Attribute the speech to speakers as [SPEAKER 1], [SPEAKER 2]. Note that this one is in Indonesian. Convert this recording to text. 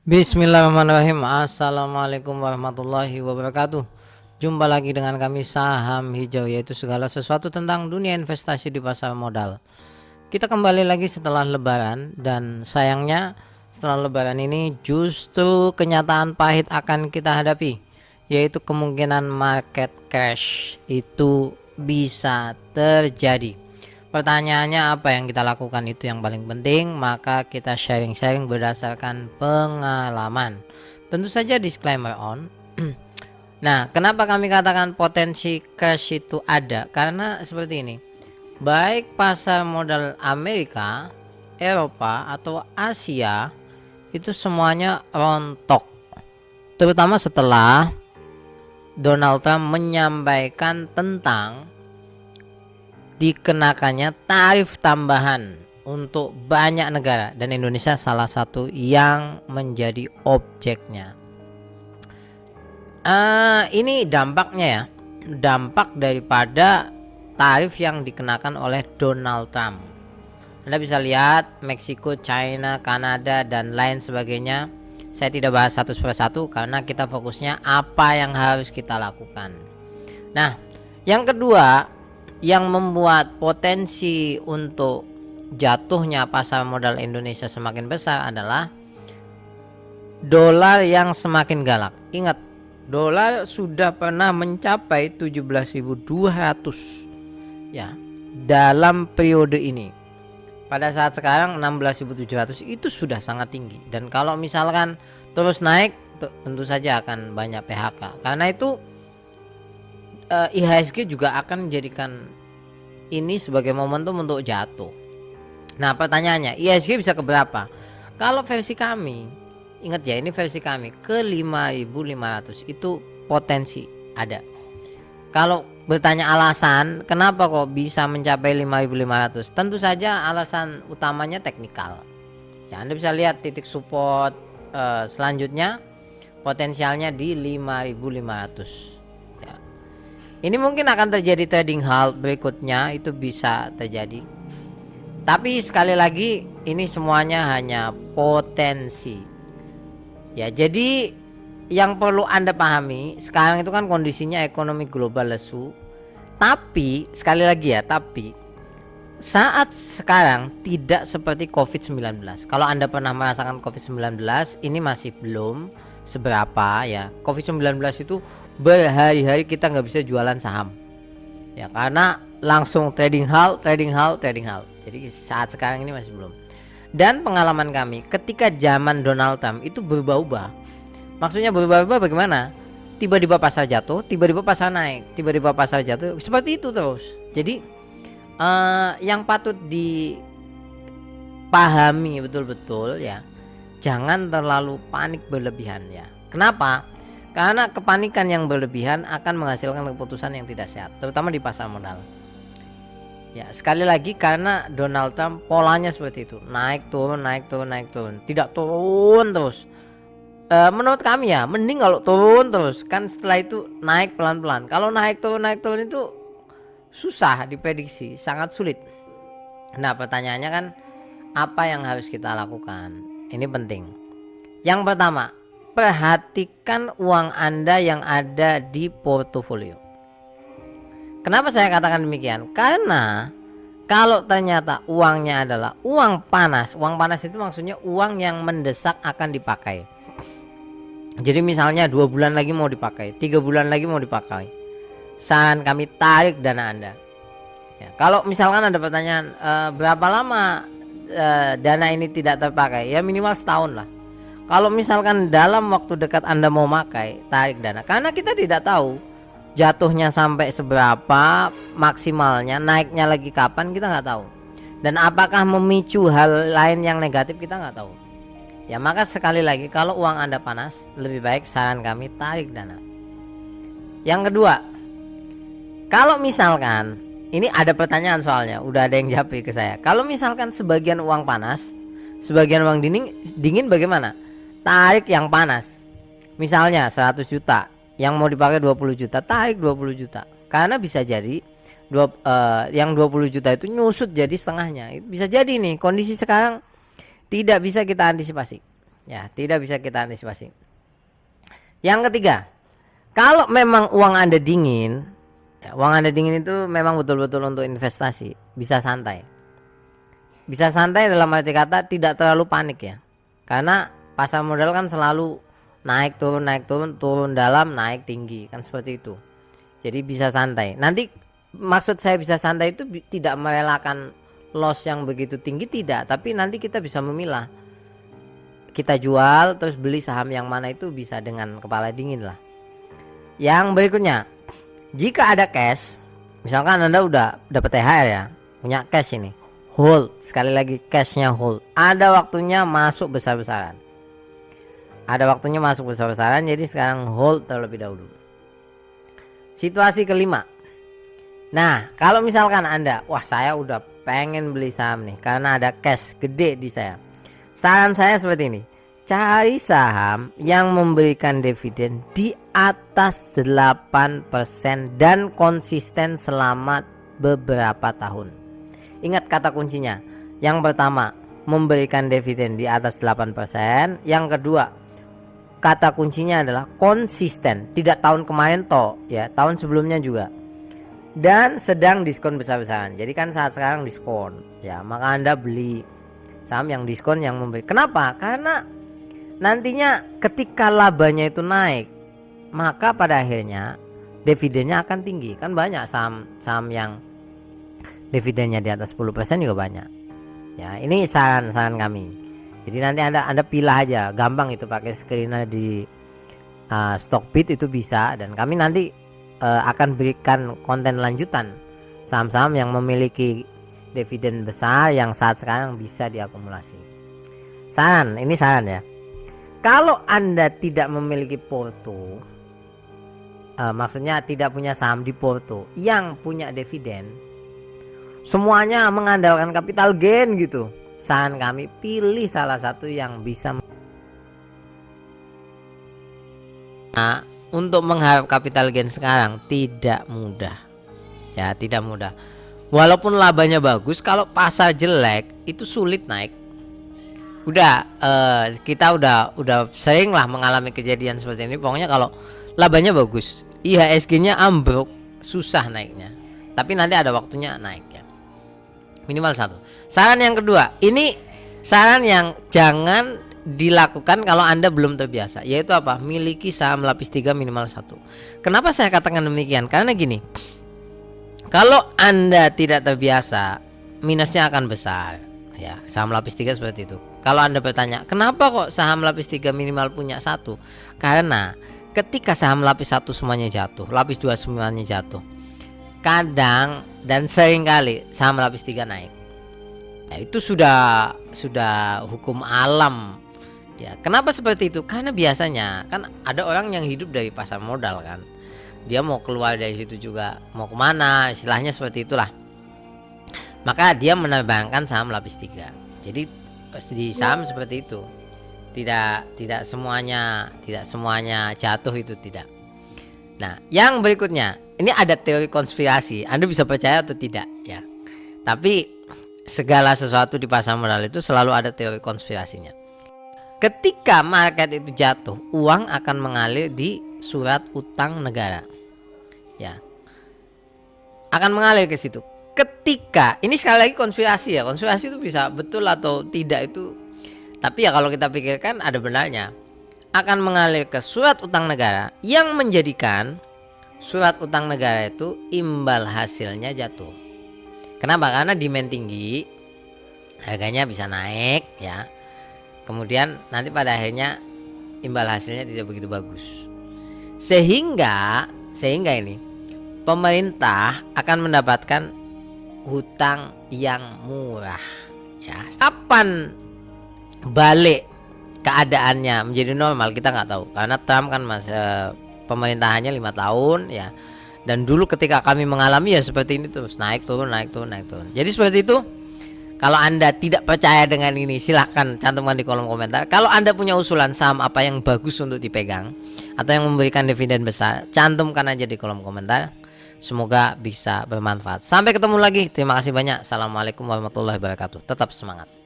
[SPEAKER 1] Bismillahirrahmanirrahim. Assalamualaikum warahmatullahi wabarakatuh. Jumpa lagi dengan kami Saham Hijau, yaitu segala sesuatu tentang dunia investasi di pasar modal. Kita kembali lagi setelah lebaran, dan sayangnya setelah lebaran ini justru kenyataan pahit akan kita hadapi, yaitu kemungkinan market crash itu bisa terjadi. Pertanyaannya, apa yang kita lakukan itu yang paling penting, maka kita sharing-sharing berdasarkan pengalaman. Tentu saja disclaimer on. Nah, kenapa kami katakan potensi crash itu ada? Karena seperti ini. Baik pasar modal Amerika, Eropa, atau Asia itu semuanya rontok. Terutama setelah Donald Trump menyampaikan tentang dikenakannya tarif tambahan untuk banyak negara, dan Indonesia salah satu yang menjadi objeknya. Ini dampaknya ya, dampak daripada tarif yang dikenakan oleh Donald Trump. Anda bisa lihat Meksiko, China, Kanada, dan lain sebagainya. Saya tidak bahas satu persatu karena kita fokusnya apa yang harus kita lakukan. Nah, yang kedua yang membuat potensi untuk jatuhnya pasar modal Indonesia semakin besar adalah dolar yang semakin galak. Ingat, dolar sudah pernah mencapai 17.200 ya dalam periode ini. Pada saat sekarang 16.700 itu sudah sangat tinggi, dan kalau misalkan terus naik tentu saja akan banyak PHK. Karena itu IHSG juga akan menjadikan ini sebagai momentum untuk jatuh. Nah, pertanyaannya, IHSG bisa ke berapa? Kalau versi kami, ingat ya, ini versi kami, ke 5.500 itu potensi ada. Kalau bertanya alasan kenapa kok bisa mencapai 5.500, tentu saja alasan utamanya teknikal ya. Anda bisa lihat titik support selanjutnya potensialnya di 5.500. Ini mungkin akan terjadi trading halt berikutnya, itu bisa terjadi. Tapi sekali lagi ini semuanya hanya potensi. Ya, jadi yang perlu Anda pahami sekarang itu kan kondisinya ekonomi global lesu. Tapi sekali lagi ya, tapi saat sekarang tidak seperti COVID-19. Kalau Anda pernah merasakan COVID-19, ini masih belum seberapa ya. COVID-19 itu berhari-hari kita nggak bisa jualan saham ya, karena langsung trading halt. Jadi saat sekarang ini masih belum. Dan pengalaman kami ketika zaman Donald Trump itu berubah-ubah. Maksudnya berubah-ubah bagaimana? Tiba-tiba pasar jatuh, tiba-tiba pasar naik, tiba-tiba pasar jatuh, seperti itu terus. Jadi yang patut dipahami betul-betul ya, jangan terlalu panik berlebihan ya. Kenapa? Karena kepanikan yang berlebihan akan menghasilkan keputusan yang tidak sehat, terutama di pasar modal. Ya, sekali lagi karena Donald Trump polanya seperti itu, naik turun, tidak turun terus. Menurut kami ya, mending kalau turun terus, kan setelah itu naik pelan-pelan. Kalau naik turun itu susah diprediksi, sangat sulit. Nah, pertanyaannya kan, apa yang harus kita lakukan? Ini penting. Yang pertama, perhatikan uang Anda yang ada di portofolio. Kenapa saya katakan demikian? Karena kalau ternyata uangnya adalah uang panas itu maksudnya uang yang mendesak akan dipakai. Jadi misalnya 2 bulan lagi mau dipakai, 3 bulan lagi mau dipakai, saran kami tarik dana Anda ya. Kalau misalkan ada pertanyaan berapa lama dana ini tidak terpakai, ya minimal setahun lah. Kalau misalkan dalam waktu dekat Anda mau pakai, tarik dana. Karena kita tidak tahu jatuhnya sampai seberapa, maksimalnya, naiknya lagi kapan, kita nggak tahu. Dan apakah memicu hal lain yang negatif, kita nggak tahu. Ya, maka sekali lagi kalau uang Anda panas, lebih baik saran kami tarik dana. Yang kedua, kalau misalkan, ini ada pertanyaan soalnya, udah ada yang jawab ke saya. Kalau misalkan sebagian uang panas, sebagian uang dingin bagaimana? Tarik yang panas. Misalnya 100 juta, yang mau dipakai 20 juta, tarik 20 juta. Karena bisa jadi yang 20 juta itu nyusut jadi setengahnya. Bisa jadi nih, kondisi sekarang tidak bisa kita antisipasi Ya, tidak bisa kita antisipasi. Yang ketiga, kalau memang uang Anda dingin, ya, uang Anda dingin itu memang betul-betul untuk investasi, bisa santai. Bisa santai dalam arti kata tidak terlalu panik ya. Karena pasar modal kan selalu naik turun, turun dalam, naik tinggi, kan seperti itu. Jadi bisa santai. Nanti maksud saya bisa santai itu tidak merelakan loss yang begitu tinggi, tidak, tapi nanti kita bisa memilah. Kita jual terus beli saham yang mana itu bisa dengan kepala dingin lah. Yang berikutnya, jika ada cash, misalkan Anda udah dapat THR ya, punya cash ini, hold, sekali lagi cashnya hold. Ada waktunya masuk besar-besaran. Jadi sekarang hold terlebih dahulu. Situasi kelima. Nah, kalau misalkan Anda, wah saya udah pengen beli saham nih karena ada cash gede di saya. Saran saya seperti ini, cari saham yang memberikan dividen di atas 8% dan konsisten selama beberapa tahun. Ingat kata kuncinya, yang pertama memberikan dividen di atas 8%, yang kedua kata kuncinya adalah konsisten, tidak tahun kemarin toh ya, tahun sebelumnya juga, dan sedang diskon besar-besaran. Jadi kan saat sekarang diskon ya, maka Anda beli saham yang diskon yang memberi. Kenapa? Karena nantinya ketika labanya itu naik, maka pada akhirnya dividennya akan tinggi. Kan banyak saham yang dividennya di atas 10% juga banyak. Ya, ini saran kami. Jadi nanti Anda pilih aja, gampang itu pakai screener di Stockbit itu bisa, dan kami nanti akan berikan konten lanjutan saham-saham yang memiliki dividen besar yang saat sekarang bisa diakumulasi. Ini saran ya. Kalau Anda tidak memiliki porto, maksudnya tidak punya saham di porto yang punya dividen, semuanya mengandalkan capital gain gitu, saran kami pilih salah satu yang bisa. Nah, untuk mengharap capital gain sekarang tidak mudah ya, tidak mudah. Walaupun labanya bagus, kalau pasar jelek itu sulit naik. Kita udah sering lah mengalami kejadian seperti ini. Pokoknya kalau labanya bagus, IHSG-nya ambruk, susah naiknya. Tapi nanti ada waktunya naik ya. Minimal satu. Saran yang kedua, ini saran yang jangan dilakukan kalau Anda belum terbiasa, yaitu apa? Miliki saham lapis 3 minimal 1. Kenapa saya katakan demikian? Karena gini, kalau Anda tidak terbiasa, minusnya akan besar ya. Saham lapis 3 seperti itu. Kalau Anda bertanya, kenapa kok saham lapis 3 minimal punya 1? Karena ketika saham lapis 1 semuanya jatuh, lapis 2 semuanya jatuh, kadang dan sering kali saham lapis 3 naik. Ya, itu sudah hukum alam ya. Kenapa seperti itu? Karena biasanya kan ada orang yang hidup dari pasar modal kan, dia mau keluar dari situ juga mau kemana, istilahnya seperti itulah. Maka dia menerbangkan saham lapis 3. Jadi di saham seperti itu, tidak semuanya jatuh, itu tidak. Nah, yang berikutnya, ini ada teori konspirasi, Anda bisa percaya atau tidak ya. Tapi segala sesuatu di pasar modal itu selalu ada teori konspirasinya. Ketika market itu jatuh, uang akan mengalir di surat utang negara. Ya. Akan mengalir ke situ. Ketika ini sekali lagi konspirasi ya. Konspirasi itu bisa betul atau tidak itu. Tapi ya kalau kita pikirkan ada benarnya. Akan mengalir ke surat utang negara yang menjadikan surat utang negara itu imbal hasilnya jatuh. Kenapa? Karena demand tinggi, harganya bisa naik ya. Kemudian nanti pada akhirnya imbal hasilnya tidak begitu bagus. Sehingga ini pemerintah akan mendapatkan hutang yang murah ya. Kapan balik keadaannya menjadi normal kita nggak tahu, karena Trump kan pemerintahannya 5 tahun ya. Dan dulu ketika kami mengalami ya seperti ini terus naik turun. Jadi seperti itu. Kalau Anda tidak percaya dengan ini, silahkan cantumkan di kolom komentar. Kalau Anda punya usulan saham apa yang bagus untuk dipegang atau yang memberikan dividen besar, cantumkan aja di kolom komentar. Semoga bisa bermanfaat. Sampai ketemu lagi. Terima kasih banyak. Assalamualaikum warahmatullahi wabarakatuh. Tetap semangat.